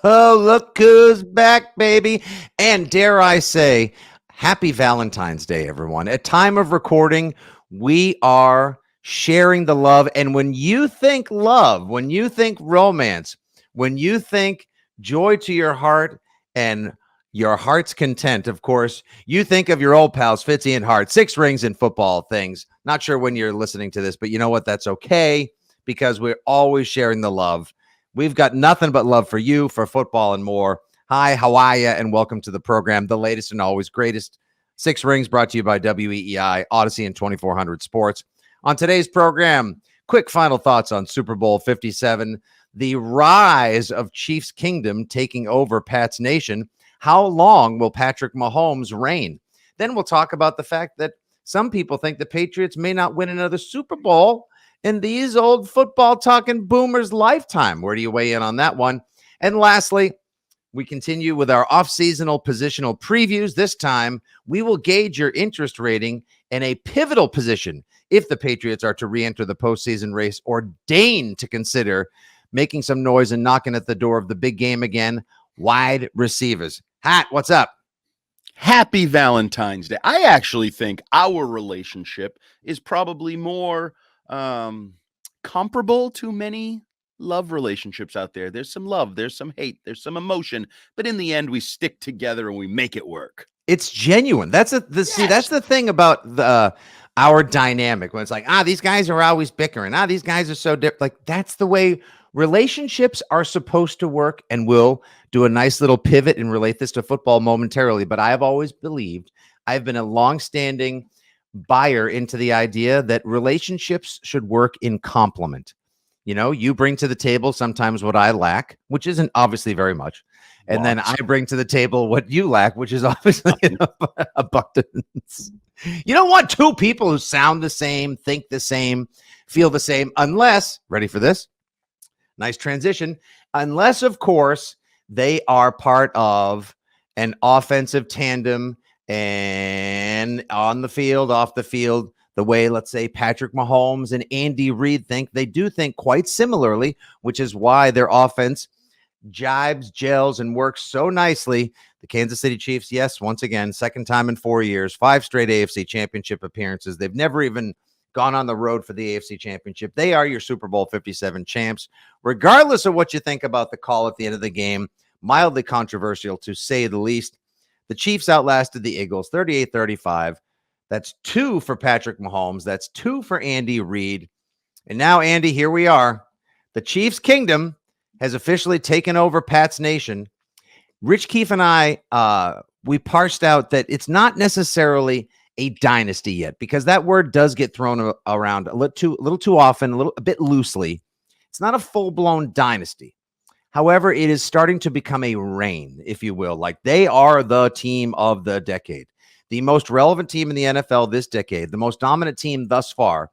Look who's back, baby. And dare I say, happy Valentine's Day, everyone. At time of recording, we are sharing the love. And when you think love, when you think romance, when you think joy to your heart and your heart's content, of course, you think of your old pals, Fitzy and Hart, six rings in football things. Not sure when you're listening to this, but you know what? That's okay because we're always sharing the love. We've got nothing but love for you, for football, and more. Hi, how are you? And welcome to the program, the latest and always greatest. Six Rings brought to you by WEEI, Odyssey, and 2400 Sports. On today's program, quick final thoughts on Super Bowl 57, the rise of Chiefs Kingdom taking over Pat's Nation. How long will Patrick Mahomes reign? Then we'll talk about the fact that some people think the Patriots may not win another Super Bowl in these old football talking boomers' lifetime. Where do you weigh in on that one? And lastly, we continue with our off-seasonal positional previews. This time, we will gauge your interest rating in a pivotal position if the Patriots are to re-enter the postseason race or deign to consider making some noise and knocking at the door of the big game again. Wide receivers. Hat, what's up? Happy Valentine's Day. I actually think our relationship is probably more comparable to many love relationships out there. There's some love, there's some hate, there's some emotion, but in the end, we stick together and we make it work. It's genuine. That's the thing about our dynamic when it's like, these guys are always bickering. These guys are so different. Like, that's the way relationships are supposed to work, and we'll do a nice little pivot and relate this to football momentarily. But I have always believed, I've been a longstanding buyer into the idea that relationships should work in complement. You know, you bring to the table sometimes what I lack, which isn't obviously very much. And then I bring to the table what you lack, which is obviously abundance. You don't want two people who sound the same, think the same, feel the same, unless, ready for this? Nice transition. Unless, of course, they are part of an offensive tandem and on the field, off the field, the way, let's say, Patrick Mahomes and Andy Reid think. They do think quite similarly, which is why their offense jibes, gels, and works so nicely. The Kansas City Chiefs, yes, once again, second time in 4 years, 5 straight AFC Championship appearances. They've never even gone on the road for the AFC Championship. They are your Super Bowl 57 champs, regardless of what you think about the call at the end of the game. Mildly controversial, to say the least. The Chiefs outlasted the Eagles 38-35. That's 2 for Patrick Mahomes. That's 2 for Andy Reid. And now, Andy, here we are. The Chiefs Kingdom has officially taken over Pat's Nation. Rich Keefe and I, we parsed out that it's not necessarily a dynasty yet, because that word does get thrown around a little too often, a bit loosely. It's not a full-blown dynasty. However, it is starting to become a reign, if you will. Like, they are the team of the decade. The most relevant team in the NFL this decade, the most dominant team thus far,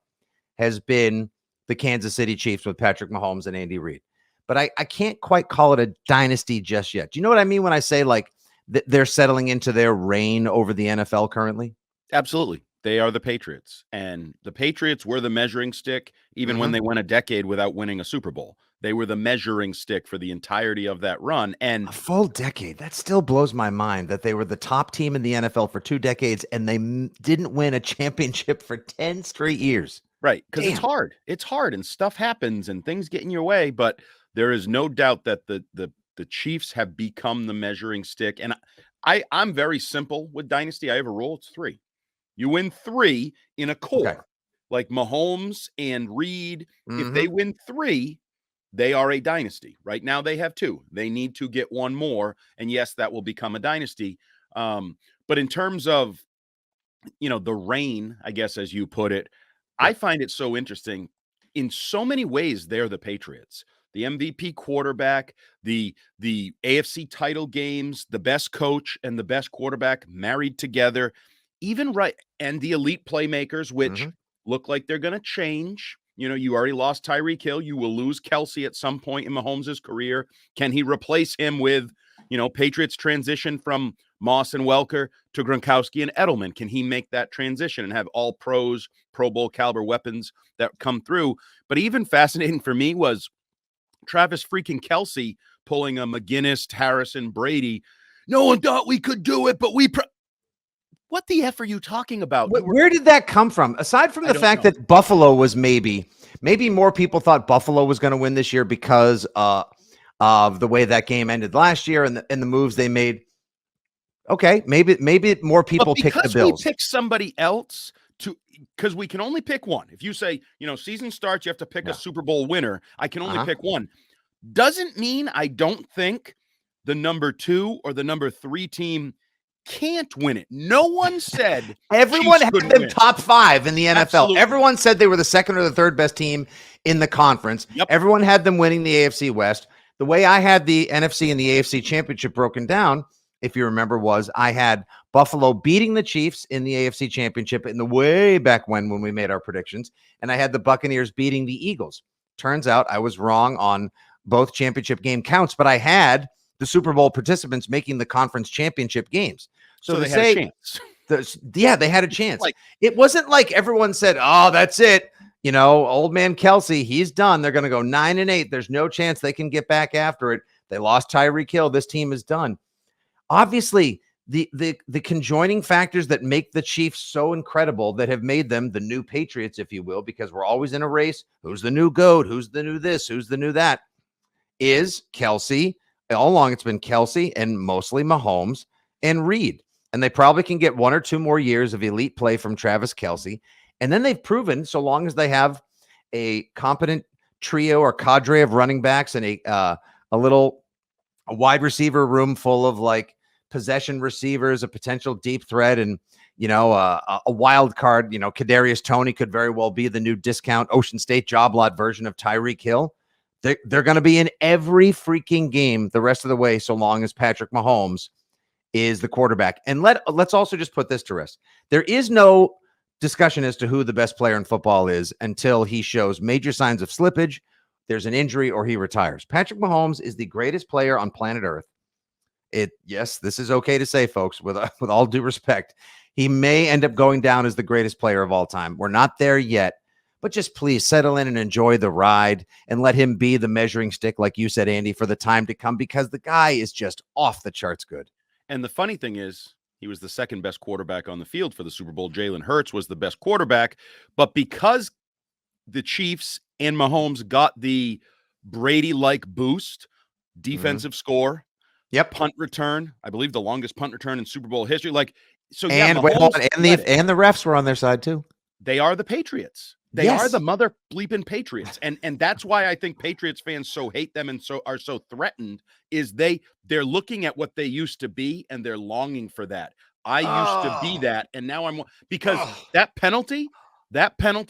has been the Kansas City Chiefs with Patrick Mahomes and Andy Reid. But I can't quite call it a dynasty just yet. Do you know what I mean when I say, like, they're settling into their reign over the NFL currently? Absolutely. They are the Patriots. And the Patriots were the measuring stick, even when they went a decade without winning a Super Bowl. They were the measuring stick for the entirety of that run. And a full decade. That still blows my mind that they were the top team in the NFL for 2 decades and they didn't win a championship for 10 straight years. Right. Because it's hard. It's hard and stuff happens and things get in your way. But there is no doubt that the Chiefs have become the measuring stick. And I'm very simple with Dynasty. I have a rule. It's 3. You win 3 in a core. Okay. Like Mahomes and Reid. If they win 3, they are a dynasty. Right now they have 2. They need to get 1 more. And yes, that will become a dynasty. But in terms of, the reign, I guess, as you put it, I find it so interesting. In so many ways, they're the Patriots. The MVP quarterback, the AFC title games, the best coach and the best quarterback married together, and the elite playmakers, which look like they're going to change. You already lost Tyreek Hill. You will lose Kelsey at some point in Mahomes' career. Can he replace him with, Patriots transition from Moss and Welker to Gronkowski and Edelman? Can he make that transition and have all pros, Pro Bowl caliber weapons that come through? But even fascinating for me was Travis freaking Kelsey pulling a McGinnis, Harrison, Brady. No one thought we could do it, but what the F are you talking about? Where did that come from? Aside from the fact that Buffalo was maybe more people thought Buffalo was going to win this year because of the way that game ended last year and the moves they made. Okay, maybe more people picked the Bills. We pick somebody else because we can only pick one. If you say, season starts, you have to pick a Super Bowl winner. I can only pick one. Doesn't mean I don't think the number 2 or the number 3 team can't win it. No one said everyone had them win. Top 5 in the NFL. Absolutely. Everyone said they were the second or the third best team in the conference. Yep. Everyone had them winning the AFC West. The way I had the NFC and the AFC championship broken down, if you remember, was I had Buffalo beating the Chiefs in the AFC championship in the way back when we made our predictions, and I had the Buccaneers beating the Eagles. Turns out I was wrong on both championship game counts, but I had the Super Bowl participants making the conference championship games. So they had a chance. They had a chance. It wasn't like everyone said, oh, that's it. Old man Kelsey, he's done. They're going to go 9-8. There's no chance they can get back after it. They lost Tyreek Hill. This team is done. Obviously, the conjoining factors that make the Chiefs so incredible that have made them the new Patriots, if you will, because we're always in a race. Who's the new GOAT? Who's the new this? Who's the new that? Is Kelsey. All along, it's been Kelsey and mostly Mahomes and Reed. And they probably can get 1 or 2 more years of elite play from Travis Kelsey. And then they've proven, so long as they have a competent trio or cadre of running backs and a wide receiver room full of possession receivers, a potential deep threat, and a wild card. Kadarius Toney could very well be the new discount Ocean State job lot version of Tyreek Hill. They're going to be in every freaking game the rest of the way, so long as Patrick Mahomes is the quarterback. And let's also just put this to rest. There is no discussion as to who the best player in football is until he shows major signs of slippage, there's an injury, or he retires. Patrick Mahomes is the greatest player on planet Earth. Yes, this is okay to say, folks, with all due respect. He may end up going down as the greatest player of all time. We're not there yet. But just please settle in and enjoy the ride and let him be the measuring stick, like you said, Andy, for the time to come, because the guy is just off the charts good. And the funny thing is, he was the second best quarterback on the field for the Super Bowl. Jalen Hurts was the best quarterback. But because the Chiefs and Mahomes got the Brady-like boost, defensive score, punt return, I believe the longest punt return in Super Bowl history. And the refs were on their side too. They are the Patriots. They are the mother bleeping Patriots. And that's why I think Patriots fans so hate them and are so threatened is they're looking at what they used to be and they're longing for that. I used to be that. And now I'm because that penalty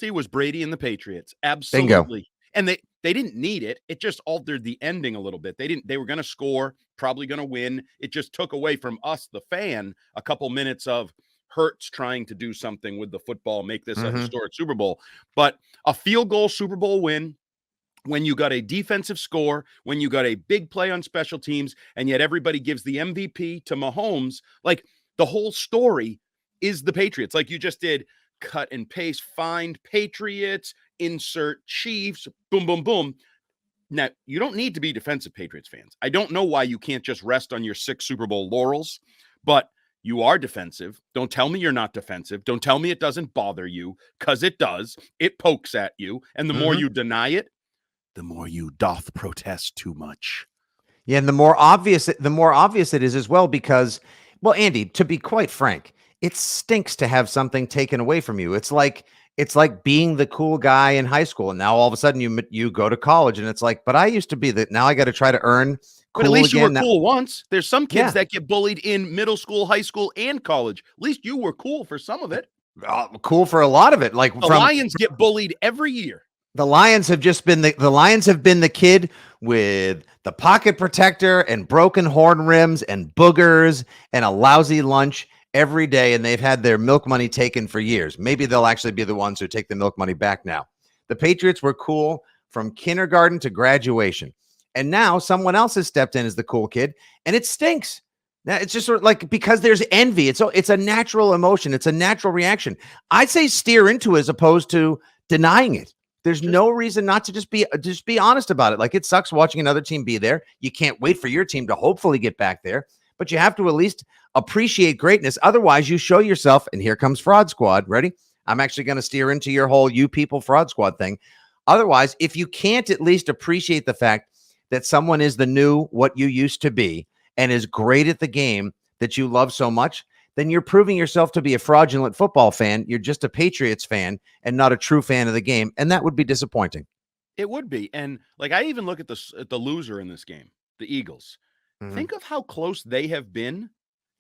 was Brady and the Patriots. Absolutely. Bingo. And they didn't need it. It just altered the ending a little bit. They were going to score, probably going to win. It just took away from us, the fan, a couple minutes of Hurts trying to do something with the football, make this a historic Super Bowl. But a field goal Super Bowl win, when you got a defensive score, when you got a big play on special teams, and yet everybody gives the MVP to Mahomes, the whole story is the Patriots. Like you just did, cut and paste, find Patriots, insert Chiefs, boom, boom, boom. Now, you don't need to be defensive Patriots fans. I don't know why you can't just rest on your 6 Super Bowl laurels, but you are defensive. Don't tell me you're not defensive. Don't tell me it doesn't bother you, because it does. It pokes at you. And the more you deny it, the more you doth protest too much. Yeah, and the more obvious it is as well, because, well, Andy, to be quite frank, it stinks to have something taken away from you. It's like being the cool guy in high school, and now all of a sudden you go to college, and it's like, but I used to be that. Now I got to try to earn. But at least you were cool once. There's some kids that get bullied in middle school, high school, and college. At least you were cool for some of it. Cool for a lot of it. Like the Lions get bullied every year. The Lions have just been the kid with the pocket protector and broken horn rims and boogers and a lousy lunch every day, and they've had their milk money taken for years. Maybe they'll actually be the ones who take the milk money back now. The Patriots were cool from kindergarten to graduation. And now someone else has stepped in as the cool kid, and it stinks. Now it's just sort of like, because there's envy. It's a natural emotion. It's a natural reaction. I'd say steer into it as opposed to denying it. There's no reason not to just be honest about it. Like, it sucks watching another team be there. You can't wait for your team to hopefully get back there, but you have to at least appreciate greatness. Otherwise, you show yourself, and here comes Fraud Squad. Ready? I'm actually going to steer into your whole you people Fraud Squad thing. Otherwise, if you can't at least appreciate the fact that someone is the new what you used to be and is great at the game that you love so much, then you're proving yourself to be a fraudulent football fan. You're just a Patriots fan and not a true fan of the game. And that would be disappointing. It would be. And like, I even look at the loser in this game, the Eagles. Think of how close they have been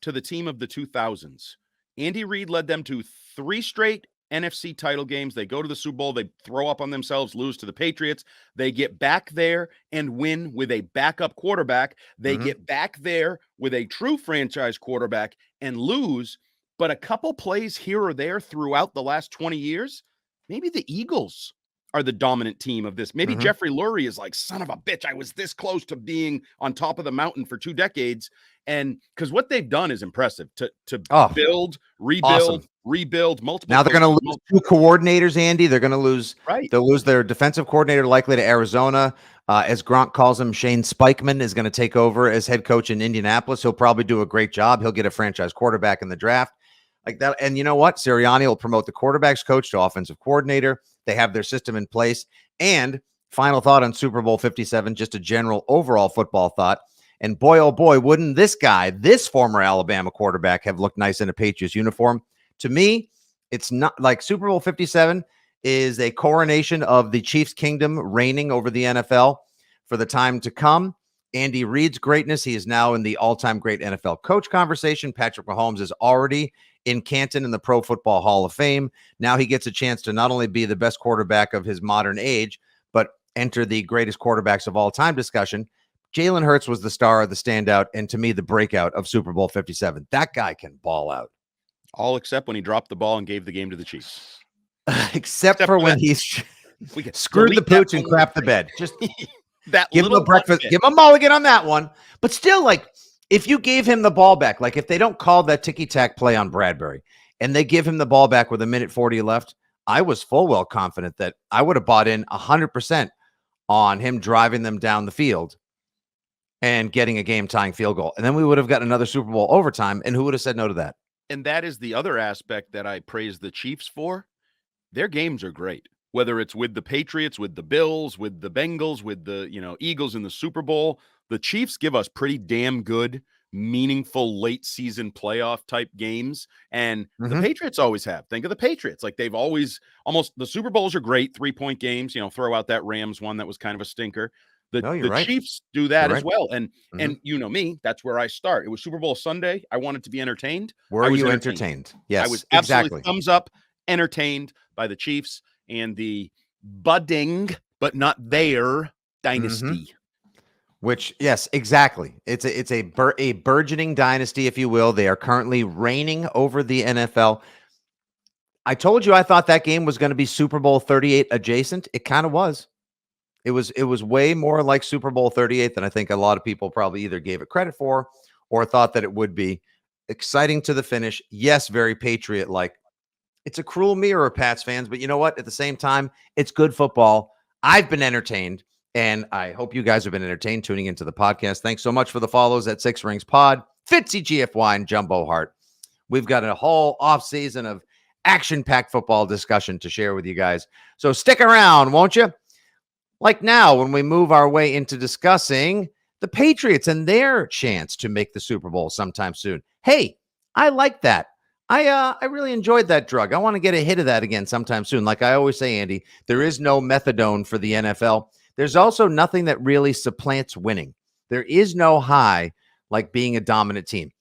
to the team of the 2000s. Andy Reid led them to 3 straight NFC title games. They go to the Super Bowl. They throw up on themselves, lose to the Patriots. They get back there and win with a backup quarterback. They get back there with a true franchise quarterback and lose. But a couple plays here or there throughout the last 20 years, maybe the Eagles are the dominant team of this. Maybe Jeffrey Lurie is like, son of a bitch, I was this close to being on top of the mountain for 2 decades. And because what they've done is impressive to build, rebuild multiple. Now they're going to lose 2 coordinators, Andy. They're going to lose. Right. They'll lose their defensive coordinator, likely to Arizona. As Gronk calls him, Shane Spikeman is going to take over as head coach in Indianapolis. He'll probably do a great job. He'll get a franchise quarterback in the draft like that. And you know what? Sirianni will promote the quarterback's coach to offensive coordinator. They have their system in place. And final thought on Super Bowl 57, just a general overall football thought. And boy, oh boy, wouldn't this guy, this former Alabama quarterback, have looked nice in a Patriots uniform? To me, it's not like Super Bowl 57 is a coronation of the Chiefs' kingdom reigning over the NFL for the time to come. Andy Reid's greatness. He is now in the all-time great NFL coach conversation. Patrick Mahomes is already in Canton in the Pro Football Hall of Fame. Now he gets a chance to not only be the best quarterback of his modern age, but enter the greatest quarterbacks of all time discussion. Jalen Hurts was the star, the standout, and to me, the breakout of Super Bowl 57. That guy can ball out. All except when he dropped the ball and gave the game to the Chiefs. except for when he screwed the pooch and crapped the bed. Just that give him a breakfast, give him a mulligan on that one. But still, like, if you gave him the ball back, like if they don't call that ticky-tack play on Bradbury and they give him the ball back with 1:40 left, I was full well confident that I would have bought in 100% on him driving them down the field and getting a game-tying field goal. And then we would have gotten another Super Bowl overtime, and who would have said no to that? And that is the other aspect that I praise the Chiefs for. Their games are great, whether it's with the Patriots, with the Bills, with the Bengals, with the Eagles in the Super Bowl. The Chiefs give us pretty damn good, meaningful late season playoff type games. And the Patriots always have. Think of the Patriots. Like they've always the Super Bowls are great, 3-point games, throw out that Rams one that was kind of a stinker. The Chiefs do that as well. And you know me, that's where I start. It was Super Bowl Sunday. I wanted to be entertained. Were you entertained? Yes, I was absolutely thumbs up, entertained by the Chiefs and the budding, but not their dynasty. Which, yes, exactly. It's a burgeoning dynasty, if you will. They are currently reigning over the NFL. I told you I thought that game was going to be Super Bowl 38 adjacent. It kind of was. It was way more like Super Bowl 38 than I think a lot of people probably either gave it credit for or thought that it would be. Exciting to the finish. Yes, very Patriot-like. It's a cruel mirror, Pats fans, but you know what? At the same time, it's good football. I've been entertained, and I hope you guys have been entertained tuning into the podcast. Thanks so much for the follows at Six Rings Pod, Fitzy GFY, and Jumbo Heart. We've got a whole offseason of action-packed football discussion to share with you guys. So stick around, won't you? Like now, when we move our way into discussing the Patriots and their chance to make the Super Bowl sometime soon. Hey, I like that. I really enjoyed that drug. I want to get a hit of that again sometime soon. Like I always say, Andy, there is no methadone for the NFL. There's also nothing that really supplants winning. There is no high like being a dominant team.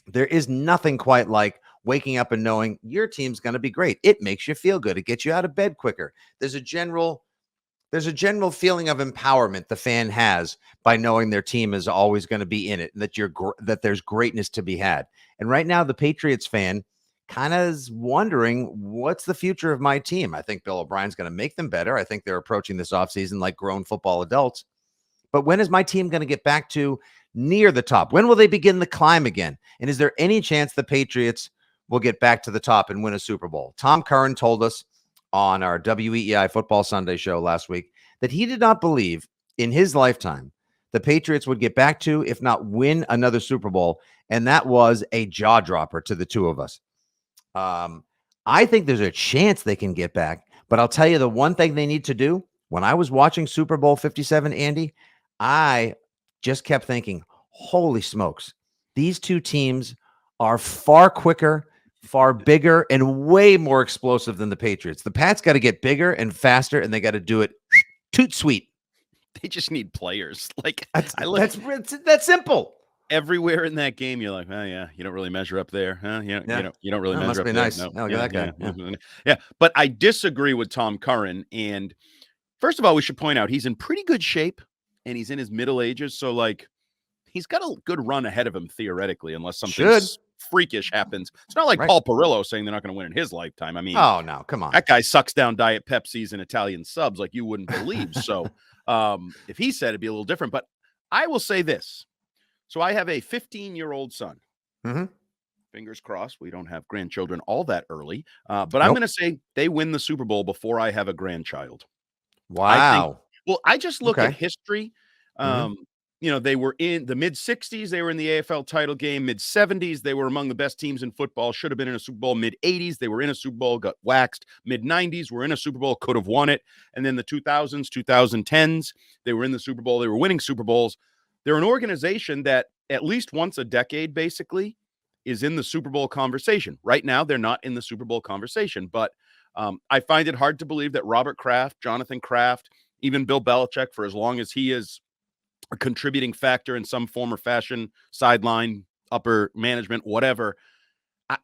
There is nothing quite like waking up and knowing your team's going to be great. It makes you feel good. It gets you out of bed quicker. There's a general feeling of empowerment the fan has by knowing their team is always going to be in it, and that there's greatness to be had. And right now, the Patriots fan kind of is wondering, what's the future of my team? I think Bill O'Brien's going to make them better. I think they're approaching this offseason like grown football adults. But when is my team going to get back to near the top? When will they begin the climb again? And is there any chance the Patriots will get back to the top and win a Super Bowl? Tom Curran told us on our WEEI Football Sunday show last week that he did not believe in his lifetime the Patriots would get back to, if not win, another Super Bowl. And that was a jaw dropper to the two of us. I think there's a chance they can get back, but I'll tell you the one thing they need to do. When I was watching Super Bowl 57, Andy, I just kept thinking, holy smokes, these two teams are far quicker, far bigger, and way more explosive than the Patriots. The Pats got to get bigger and faster, and they got to do it toot sweet. They just need players. Like that's simple. Everywhere in that game, you're like, oh yeah, you don't really measure up there, huh? You don't really measure up there. Nice. No, look at that guy. Yeah, but I disagree with Tom Curran. And first of all, we should point out he's in pretty good shape, and he's in his middle ages, so like he's got a good run ahead of him theoretically, unless something freakish happens. It's not like Paul Perillo saying they're not going to win in his lifetime. I mean, oh no, come on, that guy sucks down Diet Pepsis and Italian subs like you wouldn't believe. So if he said it'd be a little different, but I will say this. So I have a 15-year-old son. Mm-hmm. Fingers crossed we don't have grandchildren all that early. But I'm going to say they win the Super Bowl before I have a grandchild. Wow. I just look at history. They were in the mid-'60s. They were in the AFL title game. Mid-'70s, they were among the best teams in football. Should have been in a Super Bowl. Mid-'80s, they were in a Super Bowl, got waxed. Mid-'90s, were in a Super Bowl, could have won it. And then the 2000s, 2010s, they were in the Super Bowl. They were winning Super Bowls. They're an organization that at least once a decade, basically, is in the Super Bowl conversation. Right now, they're not in the Super Bowl conversation. But I find it hard to believe that Robert Kraft, Jonathan Kraft, even Bill Belichick, for as long as he is a contributing factor in some form or fashion, sideline, upper management, whatever,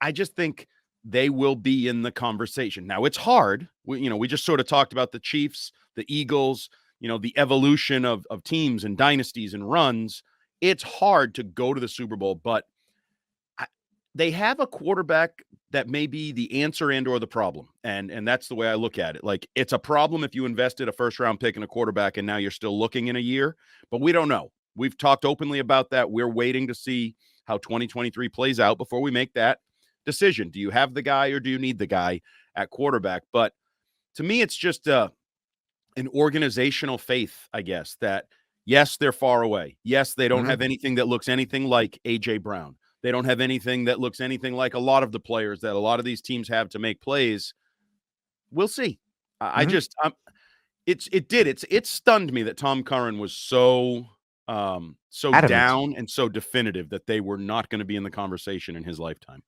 I just think they will be in the conversation. Now, it's hard. We just sort of talked about the Chiefs, the Eagles, the evolution of teams and dynasties and runs. It's hard to go to the Super Bowl, but they have a quarterback that may be the answer and or the problem. And that's the way I look at it. Like, it's a problem if you invested a first-round pick in a quarterback and now you're still looking in a year, but we don't know. We've talked openly about that. We're waiting to see how 2023 plays out before we make that decision. Do you have the guy or do you need the guy at quarterback? But to me, it's just an organizational faith, I guess, that yes, they're far away. Yes, they don't have anything that looks anything like A.J. Brown. They don't have anything that looks anything like a lot of the players that a lot of these teams have to make plays. We'll see. It stunned me that Tom Curran was so adamant, down and so definitive that they were not going to be in the conversation in his lifetime.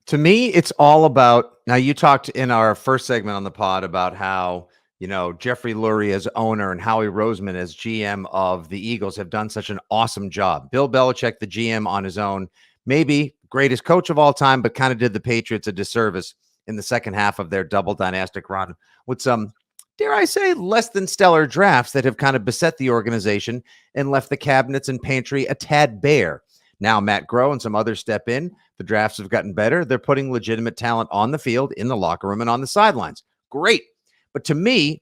To me, it's all about, now you talked in our first segment on the pod about how, Jeffrey Lurie as owner and Howie Roseman as GM of the Eagles have done such an awesome job. Bill Belichick, the GM on his own, maybe greatest coach of all time, but kind of did the Patriots a disservice in the second half of their double dynastic run with some, dare I say, less than stellar drafts that have kind of beset the organization and left the cabinets and pantry a tad bare. Now Matt Groh and some others step in. The drafts have gotten better. They're putting legitimate talent on the field, in the locker room, and on the sidelines. Great. But to me,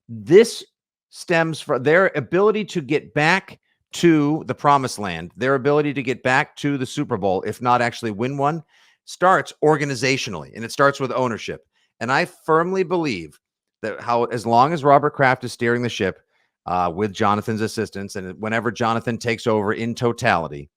this stems from their ability to get back to the promised land, their ability to get back to the Super Bowl, if not actually win one, starts organizationally, and it starts with ownership. And I firmly believe that as long as Robert Kraft is steering the ship with Jonathan's assistance, and whenever Jonathan takes over in totality,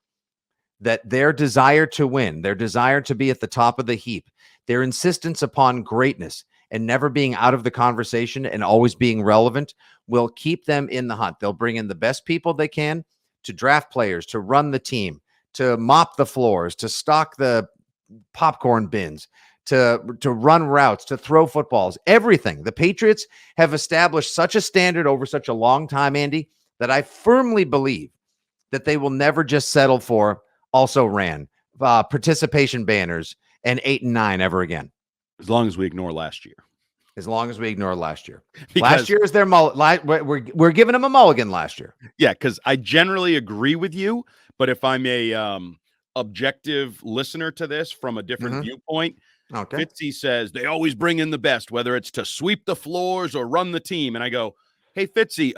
that their desire to win, their desire to be at the top of the heap, their insistence upon greatness and never being out of the conversation and always being relevant will keep them in the hunt. They'll bring in the best people they can to draft players, to run the team, to mop the floors, to stock the popcorn bins, to run routes, to throw footballs, everything. The Patriots have established such a standard over such a long time, Andy, that I firmly believe that they will never just settle for also ran participation banners and 8 and 9 ever again. As long as we ignore last year. As long as we ignore last year. Last year is their we're giving them a mulligan last year. Yeah, because I generally agree with you, but if I'm a objective listener to this from a different viewpoint, Fitzy says they always bring in the best, whether it's to sweep the floors or run the team. And I go, hey, Fitzy,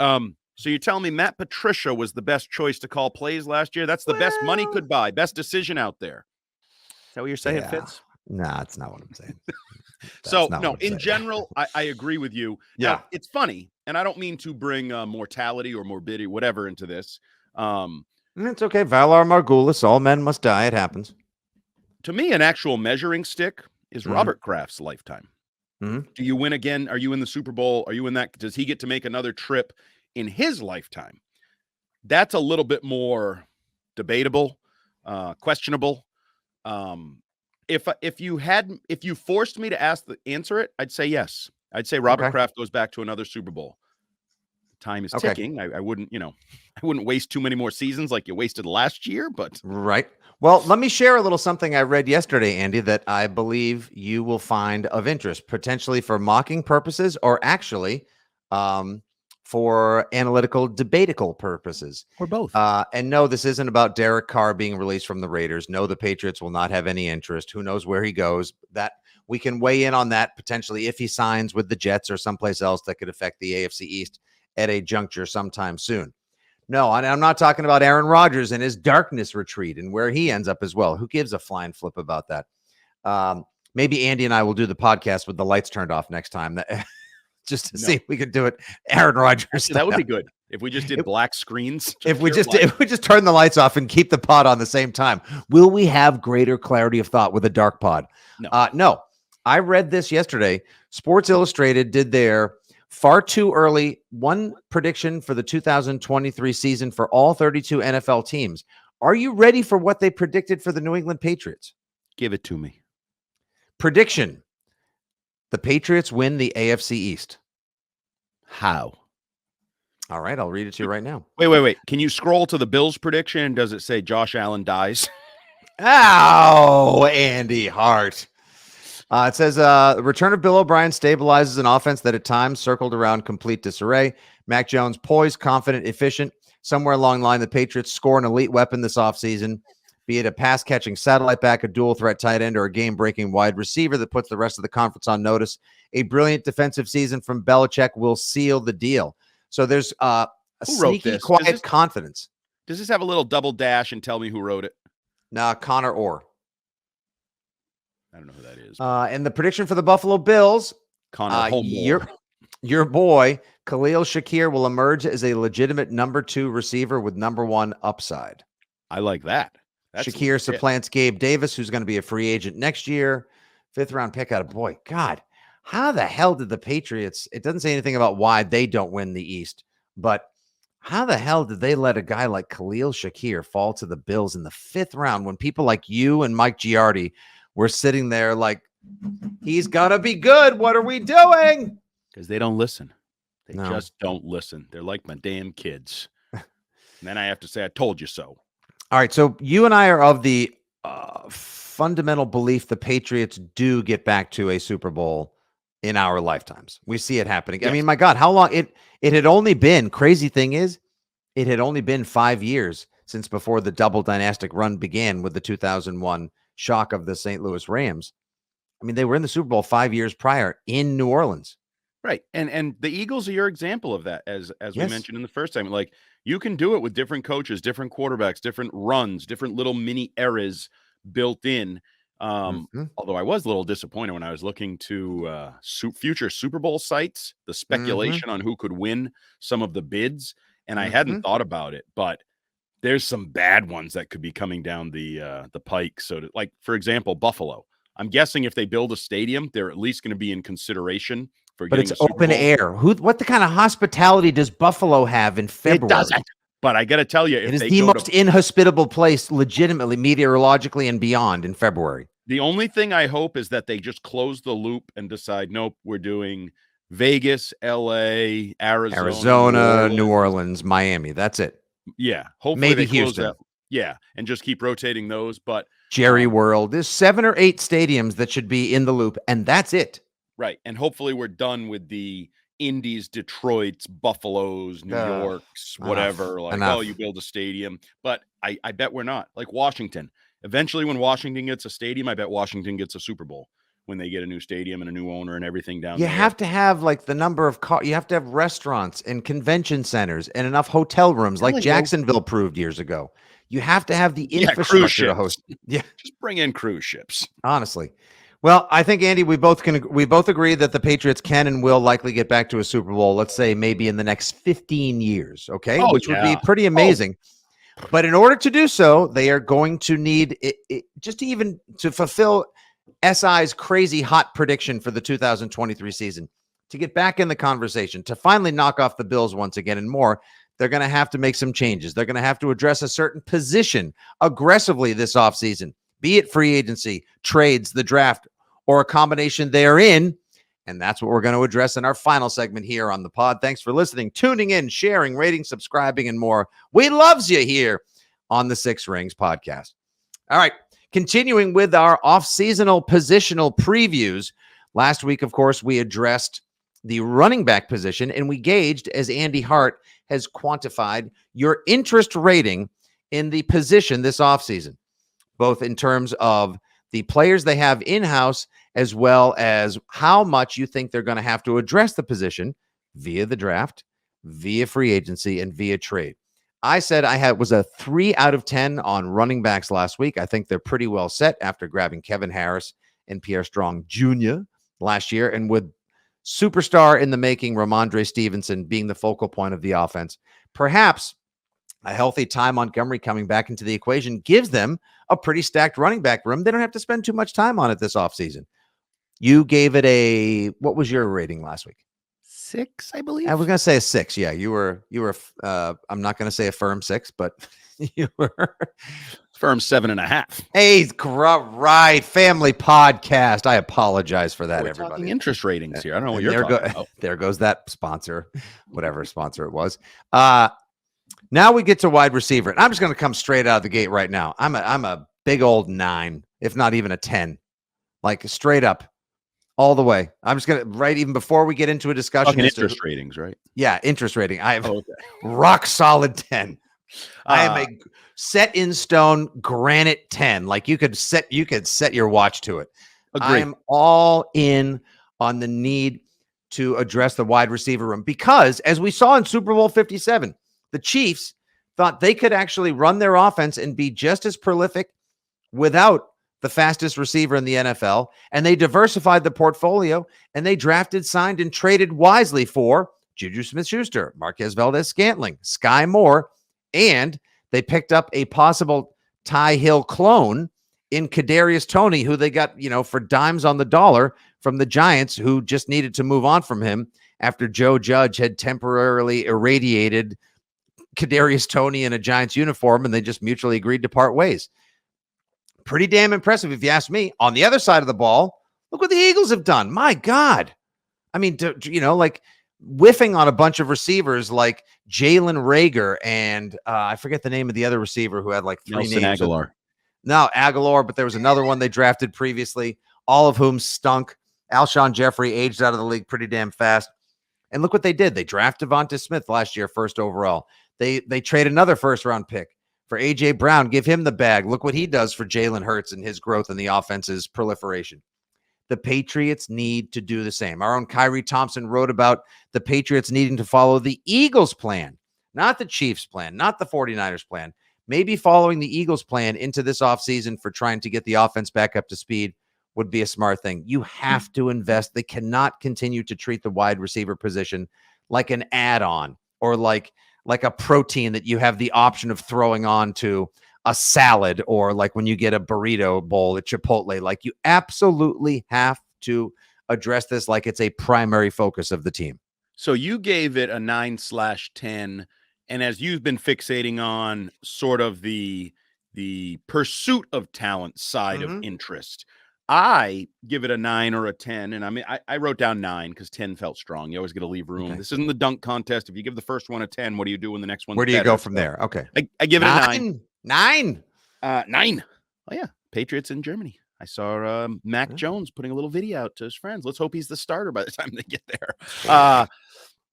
so you're telling me Matt Patricia was the best choice to call plays last year? That's the best money could buy, best decision out there. Is that what you're saying, Fitz? Nah, that's not what I'm saying. So, not no, what I'm in saying. general, I agree with you. Yeah. Now, it's funny, and I don't mean to bring mortality or morbidity, whatever, into this. It's okay. Valar Morghulis, all men must die. It happens. To me, an actual measuring stick is Robert Kraft's lifetime. Mm-hmm. Do you win again? Are you in the Super Bowl? Are you in that? Does he get to make another trip in his lifetime? That's a little bit more debatable, questionable. If you forced me to answer it, I'd say yes. I'd say Robert Kraft goes back to another Super Bowl. Time is ticking. I wouldn't, I wouldn't waste too many more seasons like you wasted last year, but right. Well, let me share a little something I read yesterday, Andy, that I believe you will find of interest, potentially for mocking purposes or actually for analytical, debatical purposes. Or both. And no, this isn't about Derek Carr being released from the Raiders. No, the Patriots will not have any interest. Who knows where he goes? That we can weigh in on that potentially if he signs with the Jets or someplace else that could affect the AFC East at a juncture sometime soon. No, I'm not talking about Aaron Rodgers and his darkness retreat and where he ends up as well. Who gives a flying flip about that? Maybe Andy and I will do the podcast with the lights turned off next time, just to see if we could do it. Aaron Rodgers. That would be good if we just did black screens. If we just turn the lights off and keep the pod on the same time, will we have greater clarity of thought with a dark pod? No. No. I read this yesterday. Sports Illustrated did their far too early one prediction for the 2023 season for all 32 NFL teams. Are you ready for what they predicted for the New England Patriots? Give it to me. Prediction: the Patriots win the AFC East. How? All right, I'll read it to you right now. Wait. Can you scroll to the Bills prediction? Does it say Josh Allen dies? Ow, Andy Hart. It says, the return of Bill O'Brien stabilizes an offense that at times circled around complete disarray. Mac Jones poised, confident, efficient. Somewhere along the line, the Patriots score an elite weapon this offseason, be it a pass-catching satellite back, a dual-threat tight end, or a game-breaking wide receiver that puts the rest of the conference on notice. A brilliant defensive season from Belichick will seal the deal. So there's a sneaky, quiet confidence. Does this have a little double dash and tell me who wrote it? Nah, Connor Orr. I don't know who that is. And the prediction for the Buffalo Bills, Connor your boy, Khalil Shakir, will emerge as a legitimate number 2 receiver with number 1 upside. I like that. Shakir supplants Gabe Davis, who's going to be a free agent next year. 5th-round pick out of boy. God, how the hell did the Patriots, it doesn't say anything about why they don't win the East, but how the hell did they let a guy like Khalil Shakir fall to the Bills in the 5th round when people like you and Mike Giardi were sitting there like, he's going to be good. What are we doing? Because they don't listen. They just don't listen. They're like my damn kids. And then I have to say, I told you so. All right. So you and I are of the fundamental belief the Patriots do get back to a Super Bowl in our lifetimes. We see it happening. Yes. I mean, my God, how long it had only been, crazy thing is, it had only been 5 years since before the double dynastic run began with the 2001 shock of the St. Louis Rams. I mean, they were in the Super Bowl 5 years prior in New Orleans. Right. And the Eagles are your example of that, as we mentioned in the first time. Like, you can do it with different coaches, different quarterbacks, different runs, different little mini eras built in. Although I was a little disappointed when I was looking to future Super Bowl sites, the speculation on who could win some of the bids, and I hadn't thought about it, but there's some bad ones that could be coming down the pike. So, like, for example, Buffalo. I'm guessing if they build a stadium, they're at least going to be in consideration for but getting it's open air. What the kind of hospitality does Buffalo have in February? It doesn't. But I got to tell you, it is the most inhospitable place, legitimately, meteorologically and beyond, in February. The only thing I hope is that they just close the loop and decide, nope, we're doing Vegas, LA, Arizona, New Orleans, Miami. That's it. Yeah. Hopefully maybe they close Houston. that. Yeah. And just keep rotating those. But Jerry World. There's 7 or 8 stadiums that should be in the loop, and that's it. Right. And hopefully we're done with the Indies, Detroits, Buffaloes, New Yorks, whatever. Oh, you build a stadium. But I bet we're not. Like Washington. Eventually, when Washington gets a stadium, I bet Washington gets a Super Bowl when they get a new stadium and a new owner and everything down there. You have to have like the number of you have to have restaurants and convention centers and enough hotel rooms like Jacksonville proved years ago. You have to have the infrastructure to host. Yeah. Just bring in cruise ships. Honestly. Well, I think Andy, we both agree that the Patriots can and will likely get back to a Super Bowl. Let's say maybe in the next 15 years, okay, Oh which would be yeah. pretty amazing. But in order to do so, they are going to need just even to fulfill SI's crazy hot prediction for the 2023 season, to get back in the conversation, to finally knock off the Bills once again and more. They're going to have to make some changes. They're going to have to address a certain position aggressively this offseason, be it free agency, trades, the draft, or a combination therein. And that's what we're going to address in our final segment here on the pod. Thanks for listening, tuning in, sharing, rating, subscribing, and more. We loves you here on the Six Rings podcast. All right, continuing with our off-seasonal positional previews. Last week, of course, we addressed the running back position, and we gauged, as Andy Hart has quantified, your interest rating in the position this offseason, both in terms of the players they have in-house, as well as how much you think they're going to have to address the position via the draft, via free agency, and via trade. I said was a 3 out of 10 on running backs last week. I think they're pretty well set after grabbing Kevin Harris and Pierre Strong Jr. last year, and with superstar in the making, Ramondre Stevenson, being the focal point of the offense. Perhaps a healthy Ty Montgomery coming back into the equation gives them a pretty stacked running back room. They don't have to spend too much time on it this offseason. You gave it what was your rating last week? 6, I believe. I was going to say a 6. Yeah, you were, I'm not going to say a firm 6, but you were firm 7.5. Hey, right. Family podcast. I apologize for that, We're everybody. talking interest ratings here. I don't know what you're talking about. There goes that sponsor, whatever sponsor it was. Now we get to wide receiver. And I'm just going to come straight out of the gate right now. I'm a big old 9, if not even a 10, like straight up all the way. I'm just going to, right, even before we get into a discussion. Interest ratings, right? Yeah, interest rating. I have rock solid 10. I am a set in stone granite 10. Like you could set your watch to it. I am all in on the need to address the wide receiver room, because as we saw in Super Bowl 57, the Chiefs thought they could actually run their offense and be just as prolific without the fastest receiver in the NFL. And they diversified the portfolio, and they drafted, signed, and traded wisely for Juju Smith-Schuster, Marquez Valdez-Scantling, Sky Moore, and they picked up a possible Ty Hill clone in Kadarius Toney, who they got, for dimes on the dollar from the Giants, who just needed to move on from him after Joe Judge had temporarily irradiated Kadarius Toney in a Giants uniform, and they just mutually agreed to part ways. Pretty damn impressive, if you ask me. On the other side of the ball, look what the Eagles have done. My God. I mean, like whiffing on a bunch of receivers like Jalen Reagor and I forget the name of the other receiver who had like 3 Nelson names. Aguilar. No, Aguilar, but there was another one they drafted previously, all of whom stunk. Alshon Jeffrey aged out of the league pretty damn fast. And look what they did. They drafted Devonta Smith last year, first overall. They trade another first-round pick for A.J. Brown, give him the bag. Look what he does for Jalen Hurts and his growth in the offense's proliferation. The Patriots need to do the same. Our own Kyrie Thompson wrote about the Patriots needing to follow the Eagles' plan, not the Chiefs' plan, not the 49ers' plan. Maybe following the Eagles' plan into this offseason for trying to get the offense back up to speed would be a smart thing. You have to invest. They cannot continue to treat the wide receiver position like an add-on or like a protein that you have the option of throwing on to a salad, or like when you get a burrito bowl at Chipotle. Like, you absolutely have to address this like it's a primary focus of the team. So you gave it a 9/10. And as you've been fixating on sort of the pursuit of talent side of interest, I give it a 9 or a 10. And I mean, I wrote down 9 because 10 felt strong. You always got to leave room. Okay. This isn't the dunk contest. If you give the first one a 10, what do you do when the next one? Where do you go from there? Okay. I give it a 9. 9. 9. Oh, yeah. Patriots in Germany. I saw Mac Jones putting a little video out to his friends. Let's hope he's the starter by the time they get there.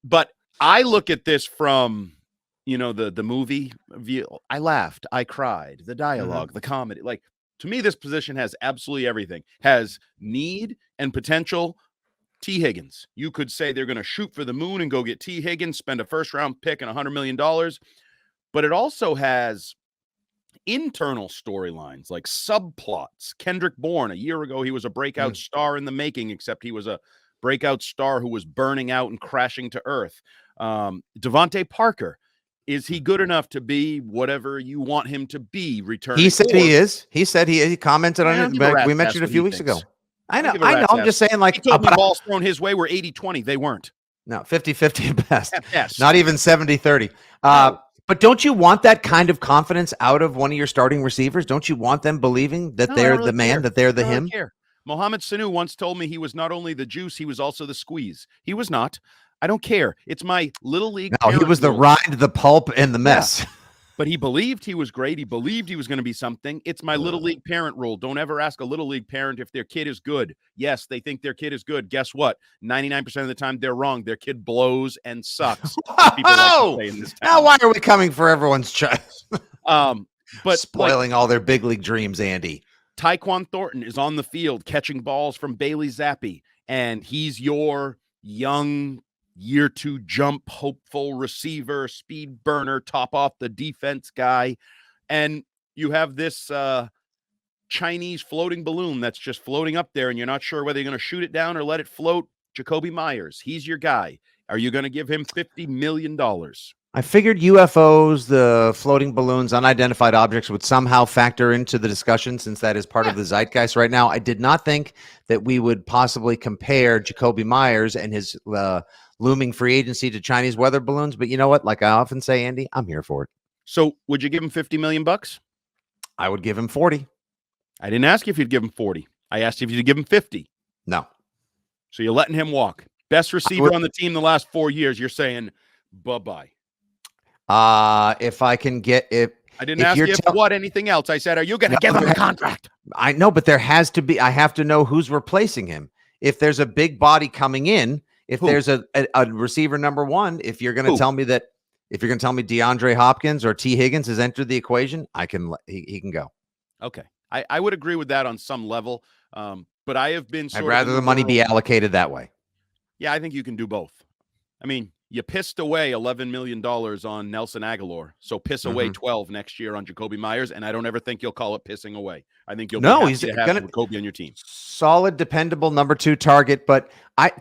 But I look at this from, the movie view. I laughed. I cried. The dialogue, the comedy. Like, to me, this position has absolutely everything. Has need and potential. T. Higgins. You could say they're going to shoot for the moon and go get T. Higgins, spend a first-round pick and $100 million. But it also has internal storylines, like subplots. Kendrick Bourne, a year ago, he was a breakout star in the making, except he was a breakout star who was burning out and crashing to earth. Devontae Parker, is he good enough to be whatever you want him to be? Returning. He said he is. He said he commented on it. But we mentioned it a few weeks ago. I know. I'm just saying, like, he told me balls thrown his way were 80-20. They weren't. No, 50-50 at best. At best. Not even 70-30. But don't you want that kind of confidence out of one of your starting receivers? Don't you want them believing that they're the man, that they're the him? Mohamed Sanu once told me he was not only the juice, he was also the squeeze. He was not. I don't care. It's my little league. No, he was the rind, the pulp, and the mess. Yeah. But he believed he was great. He believed he was going to be something. It's my little league parent rule. Don't ever ask a little league parent if their kid is good. Yes, they think their kid is good. Guess what? 99% of the time, they're wrong. Their kid blows and sucks. People like to say in this town. Now, why are we coming for everyone's child? But spoiling all their big league dreams, Andy. Tyquan Thornton is on the field catching balls from Bailey Zappi, and he's your young year 2 jump hopeful receiver, speed burner, top off the defense guy. And you have this Chinese floating balloon that's just floating up there, and you're not sure whether you're going to shoot it down or let it float. Jacoby Myers, he's your guy. Are you going to give him $50 million? I figured UFOs, the floating balloons, unidentified objects would somehow factor into the discussion, since that is part of the zeitgeist right now. I did not think that we would possibly compare Jacoby Myers and his looming free agency to Chinese weather balloons. But you know what? Like I often say, Andy, I'm here for it. So would you give him $50 million? I would give him 40. I didn't ask you if you'd give him 40. I asked if you'd give him 50. No. So you're letting him walk. Best receiver on the team the last 4 years. You're saying bye-bye. If I can get it. I didn't ask you if anything else. I said, are you going to give him a contract? I know, but there has to be. I have to know who's replacing him. If there's a big body coming in, if there's a receiver number one, if you're going to tell me that, if you're going to tell me DeAndre Hopkins or T. Higgins has entered the equation, he can go. Okay. I would agree with that on some level. But I have been I'd rather the money be allocated that way. Yeah, I think you can do both. I mean, you pissed away $11 million on Nelson Aguilar, so piss away 12 next year on Jacoby Myers, and I don't ever think you'll call it pissing away. I think you'll be happy to have Jacoby on your team. Solid, dependable number 2 target, but I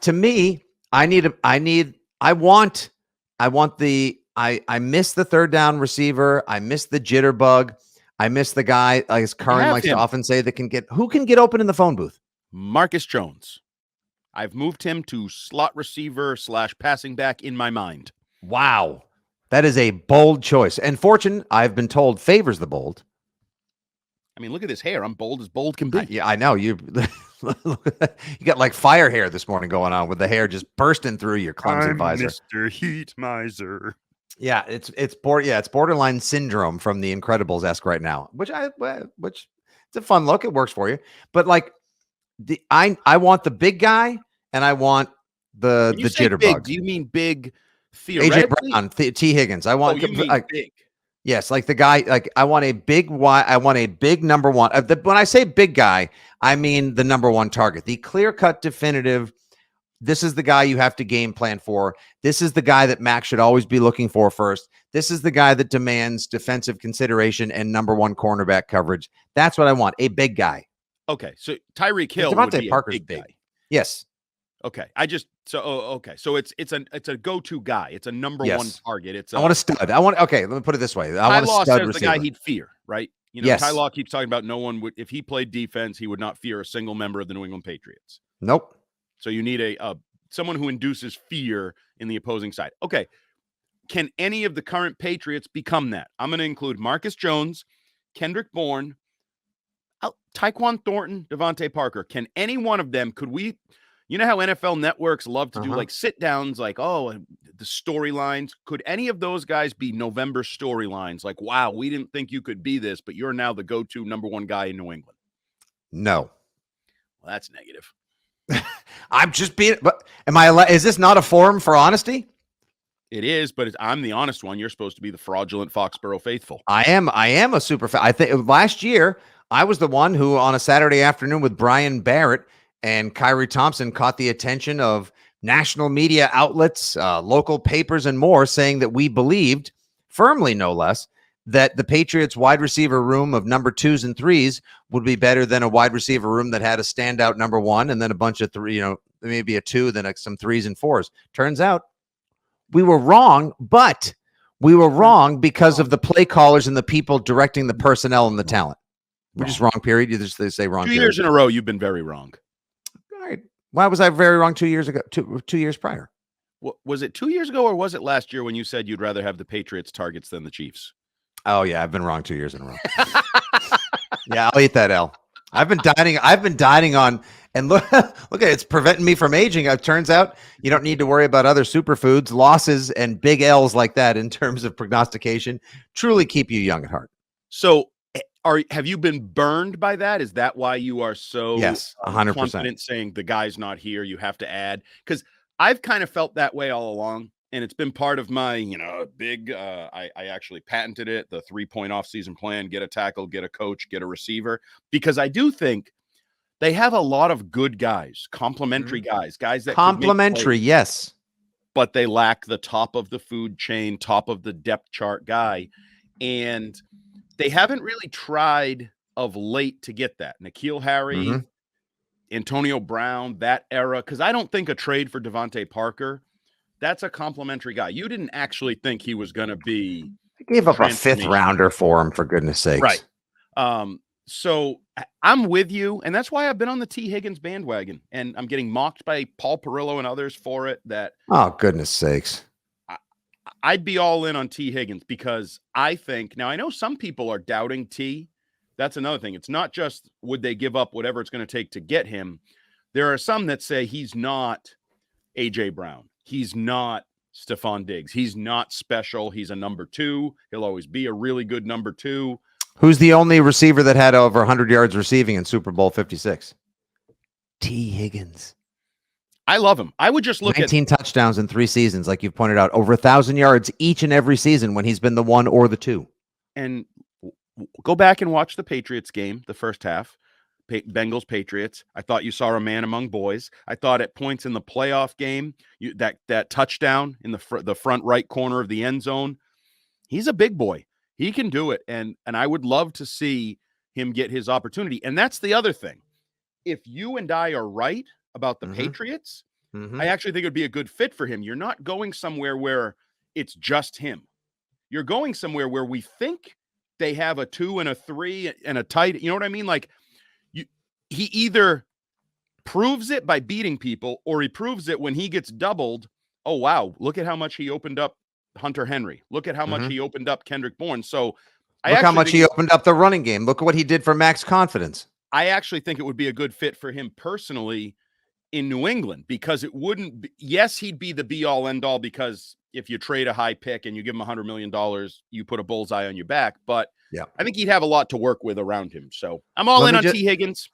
miss the third down receiver. I miss the jitterbug. I miss the guy, as Curran likes to often say, that who can get open in the phone booth? Marcus Jones. I've moved him to slot receiver / passing back in my mind. Wow. That is a bold choice. And fortune, I've been told, favors the bold. I mean, look at this hair. I'm bold as bold can be. Yeah, I know. You got like fire hair this morning going on with the hair just bursting through your Clemson visor. Mr. Heat Miser. Yeah, it's borderline syndrome from The Incredibles-esque right now, which it's a fun look. It works for you. But like I want the big guy and I want the jitterbug. Do you mean big theoretically? AJ Brown, T. Higgins. I want big. Yes, like the guy, like I want a big number one. When I say big guy, I mean the number one target, the clear-cut definitive. This is the guy you have to game plan for. This is the guy that Mac should always be looking for first. This is the guy that demands defensive consideration and number one cornerback coverage. That's what I want, a big guy. Okay, so Tyreek Hill Devontae would be Parker's a big guy. Yes. Okay, so it's a go-to guy. It's a number one target. I want a stud. Okay, let me put it this way. I want a stud receiver. The guy he'd fear, right? You know, yes. Ty Law keeps talking about no one would, if he played defense, he would not fear a single member of the New England Patriots. Nope. So you need someone who induces fear in the opposing side. Okay. Can any of the current Patriots become that? I'm going to include Marcus Jones, Kendrick Bourne, Tyquan Thornton, Devontae Parker. Can any one of them, you know how NFL networks love to do like sit downs, like, the storylines. Could any of those guys be November storylines? Like, wow, we didn't think you could be this, but you're now the go-to number one guy in New England. No. Well, that's negative. I'm just being, but is this not a forum for honesty? It is, but I'm the honest one. You're supposed to be the fraudulent Foxborough faithful. I am a super fan. I think last year I was the one who on a Saturday afternoon with Brian Barrett and Kyrie Thompson caught the attention of national media outlets, local papers and more, saying that we believed firmly, no less, that the Patriots wide receiver room of number 2s and 3s would be better than a wide receiver room that had a standout number 1 and then a bunch of 3, maybe a 2, then some 3s and 4s. Turns out we were wrong, but we were wrong because of the play callers and the people directing the personnel and the talent. We're just wrong, period. They say wrong. 2 years in a row, you've been very wrong. All right. Why was I very wrong 2 years ago? 2 years prior. Was it 2 years ago or was it last year when you said you'd rather have the Patriots targets than the Chiefs? Oh yeah, I've been wrong 2 years in a row. Yeah, I'll eat that L. I've been dining on, and look at it's preventing me from aging. It turns out you don't need to worry about other superfoods, losses, and big L's like that in terms of prognostication. Truly keep you young at heart. So have you been burned by that? Is that why you are so 100% confident saying the guy's not here, you have to add? Because I've kind of felt that way all along. And it's been part of my, big, I actually patented it, the 3-point off-season plan: get a tackle, get a coach, get a receiver. Because I do think they have a lot of good guys, complementary guys that complementary, yes. But they lack the top of the food chain, top of the depth chart guy. And they haven't really tried of late to get that. N'Keal Harry, Antonio Brown, that era. Because I don't think a trade for Devontae Parker, that's a complimentary guy. You didn't actually think he was going to be. I gave up a 5th rounder for him, for goodness sakes. Right. So I'm with you. And that's why I've been on the T. Higgins bandwagon. And I'm getting mocked by Paul Perillo and others for it. Oh, goodness sakes. I'd be all in on T. Higgins because I think, now I know some people are doubting T. That's another thing. It's not just would they give up whatever it's going to take to get him. There are some that say he's not A.J. Brown. He's not Stephon Diggs. He's not special. He's a number 2. He'll always be a really good number 2. Who's the only receiver that had over 100 yards receiving in Super Bowl 56? T. Higgins. I love him. I would just look 19 touchdowns in 3 seasons, like you've pointed out, over 1,000 yards each and every season when he's been the 1 or the 2. And go back and watch the Patriots game, the first half. Bengals Patriots. I thought you saw a man among boys. I thought at points in the playoff game, that touchdown in the front right corner of the end zone, he's a big boy. He can do it, and I would love to see him get his opportunity. And that's the other thing. If you and I are right about the Patriots, I actually think it would be a good fit for him. You're not going somewhere where it's just him. You're going somewhere where we think they have a 2 and a 3 and a tight. You know what I mean? Like, he either proves it by beating people or he proves it when he gets doubled. Oh, wow. Look at how much he opened up Hunter Henry. Look at how much he opened up Kendrick Bourne. So look how much he opened up the running game. Look at what he did for Max Confidence. I actually think it would be a good fit for him personally in New England because it wouldn't be, yes, he'd be the be all end all because if you trade a high pick and you give him $100 million, you put a bullseye on your back. But yeah, I think he'd have a lot to work with around him. So I'm all in on T. Higgins.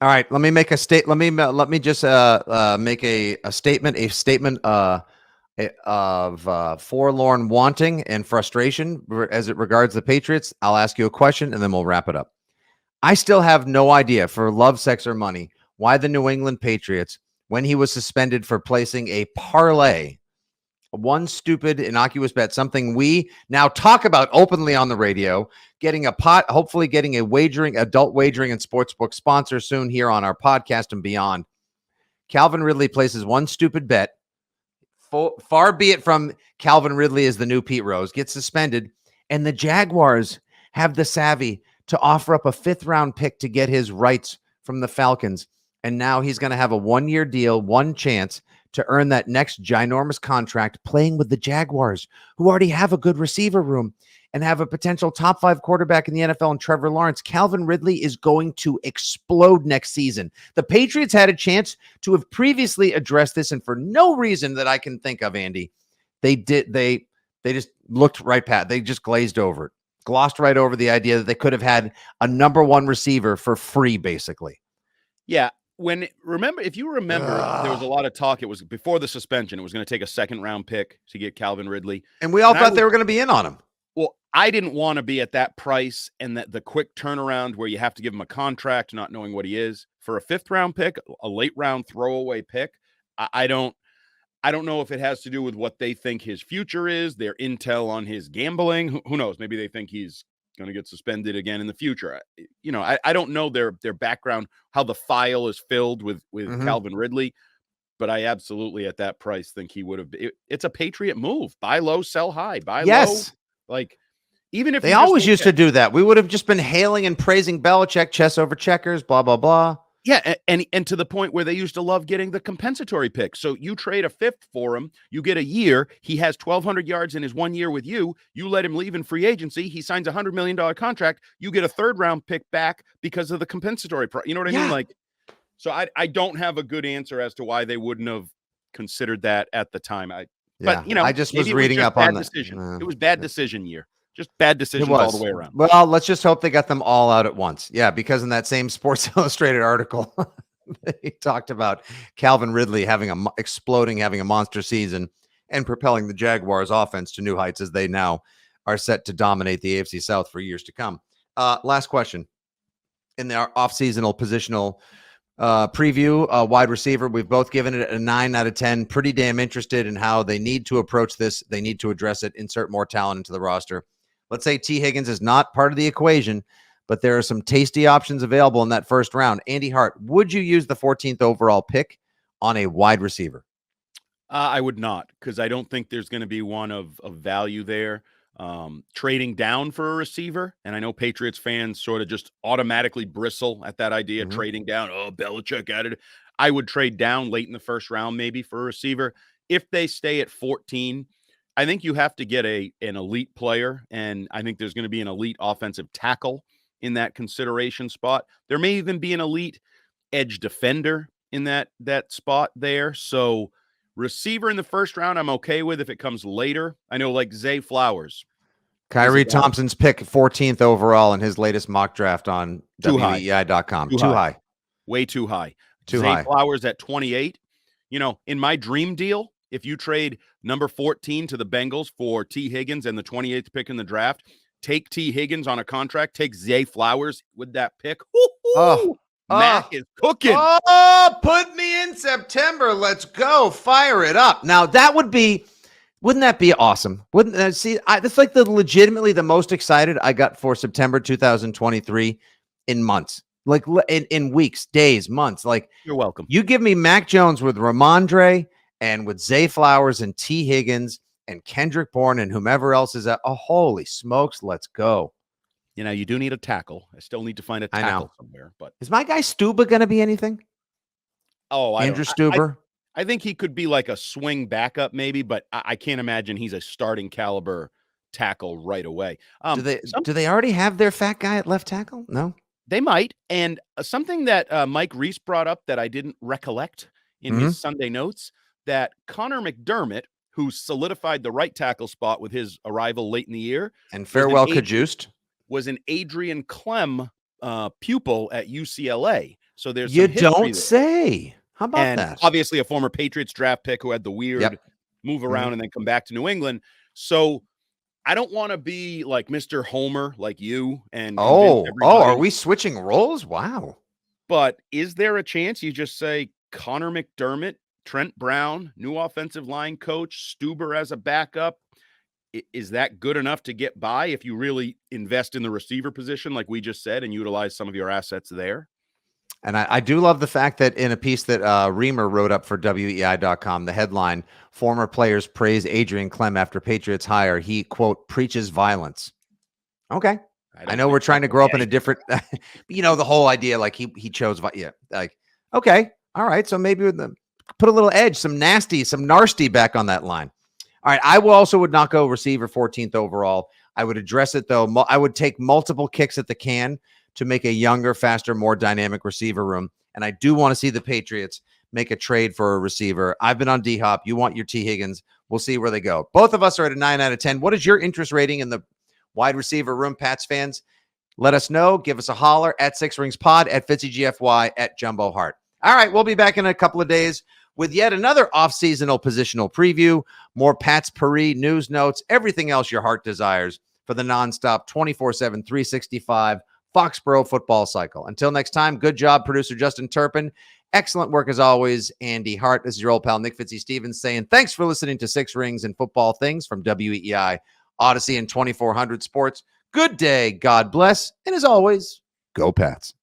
All right, let me make a state. Let me just make a statement of forlorn wanting and frustration as it regards the Patriots. I'll ask you a question and then we'll wrap it up. I still have no idea, for love, sex, or money, why the New England Patriots, when he was suspended for placing a parlay, one stupid innocuous bet, something we now talk about openly on the radio, hopefully getting a adult wagering and sportsbook sponsor soon here on our podcast and beyond. Calvin Ridley places one stupid bet. Far be it from Calvin Ridley as the new Pete Rose, gets suspended, and the Jaguars have the savvy to offer up a 5th round pick to get his rights from the Falcons. And now he's going to have a 1-year deal, one chance to earn that next ginormous contract playing with the Jaguars, who already have a good receiver room and have a potential top 5 quarterback in the NFL in Trevor Lawrence. Calvin Ridley is going to explode next season. The Patriots had a chance to have previously addressed this, and for no reason that I can think of, Andy, they just looked right past. They just glazed over it, glossed right over the idea that they could have had a number 1 receiver for free, basically. Yeah. If you remember, there was a lot of talk. It was before the suspension. It was going to take a 2nd round pick to get Calvin Ridley. And we all thought they were going to be in on him. Well, I didn't want to be at that price and that the quick turnaround where you have to give him a contract, not knowing what he is for a 5th round pick, a late round throwaway pick. I don't, I don't know if it has to do with what they think his future is, their intel on his gambling. Who knows? Maybe they think he's going to get suspended again in the future. I don't know their background, how the file is filled with Calvin Ridley, but I absolutely at that price think he would have. It's a Patriot move: buy low, sell high. Buy low, like even if they always used to do that. We would have just been hailing and praising Belichick, chess over checkers, blah blah blah. Yeah, and to the point where they used to love getting the compensatory pick. So you trade a fifth for him, you get a year. He has 1,200 yards in his 1 year with you. You let him leave in free agency. He signs $100 million contract. You get a third round pick back because of the compensatory. You know what I mean? Like, so I don't have a good answer as to why they wouldn't have considered that at the time. But I just was reading up on that. Decision. It was bad decision year. Just bad decisions all the way around. Well, let's just hope they got them all out at once. Yeah, because in that same Sports Illustrated article, they talked about Calvin Ridley having a monster season and propelling the Jaguars offense to new heights as they now are set to dominate the AFC South for years to come. Last question. In the off-seasonal positional preview, wide receiver, we've both given it a 9 out of 10. Pretty damn interested in how they need to approach this. They need to address it, insert more talent into the roster. Let's say T. Higgins is not part of the equation, but there are some tasty options available in that first round. Andy Hart, would you use the 14th overall pick on a wide receiver? I would not, because I don't think there's going to be one of value there. Trading down for a receiver, and I know Patriots fans sort of just automatically bristle at that idea, trading down. Oh, Belichick added. I would trade down late in the first round maybe for a receiver. If they stay at 14, I think you have to get an elite player, and I think there's going to be an elite offensive tackle in that consideration spot. There may even be an elite edge defender in that spot there. So receiver in the first round, I'm okay with if it comes later. I know like Zay Flowers. Kyrie Thompson's pick 14th overall in his latest mock draft on weei.com. Too high. Way too high. Zay Flowers at 28. In my dream deal, if you trade number 14 to the Bengals for T. Higgins and the 28th pick in the draft, take T. Higgins on a contract, take Zay Flowers with that pick. Mac is cooking. Oh, put me in September. Let's go. Fire it up. Now, wouldn't that be awesome? That's like legitimately the most excited I got for September 2023 in months. Like in weeks, days, months. Like, you're welcome. You give me Mac Jones with Ramondre and with Zay Flowers and T. Higgins and Kendrick Bourne and whomever else is at. Oh, holy smokes, let's go. You do need a tackle. I still need to find a tackle somewhere. But is my guy Stuba going to be anything? Oh, Andrew Stuber? I think he could be like a swing backup maybe, but I can't imagine he's a starting caliber tackle right away. Do they already have their fat guy at left tackle? No? They might. And something that Mike Reese brought up that I didn't recollect in his Sunday notes, that Connor McDermott, who solidified the right tackle spot with his arrival late in the year, and farewell Cajuste, was an Adrian Clem pupil at UCLA. So there's you don't say. How about that? Obviously a former Patriots draft pick who had the weird move around and then come back to New England. So I don't want to be like Mr. Homer, like you. And are we switching roles? Wow. But is there a chance you just say Connor McDermott, Trent Brown, new offensive line coach, Stuber as a backup? Is that good enough to get by if you really invest in the receiver position, like we just said, and utilize some of your assets there? And I do love the fact that in a piece that Reamer wrote up for weei.com, the headline, former players praise Adrian Clem after Patriots hire. He, quote, preaches violence. Okay. I know we're trying to grow up in a different, the whole idea, like he chose, okay. All right. So maybe put a little edge, some nasty back on that line. All right. I would not go receiver 14th overall. I would address it though. I would take multiple kicks at the can to make a younger, faster, more dynamic receiver room. And I do want to see the Patriots make a trade for a receiver. I've been on D-Hop. You want your T. Higgins. We'll see where they go. Both of us are at a 9 out of 10. What is your interest rating in the wide receiver room, Pats fans? Let us know. Give us a holler at 6 Rings Pod, at FitzyGFY, at Jumbo Hart. All right, we'll be back in a couple of days with yet another off-seasonal positional preview, more Pats Paris news notes, everything else your heart desires for the nonstop 24/7, 365 Foxborough football cycle. Until next time, good job, producer Justin Turpin Excellent work as always, Andy Hart. This is your old pal Nick Fitzstevens saying thanks for listening to Six Rings and Football Things from WEI, Odyssey, and 2400 Sports. Good day, God bless, and as always, go Pats.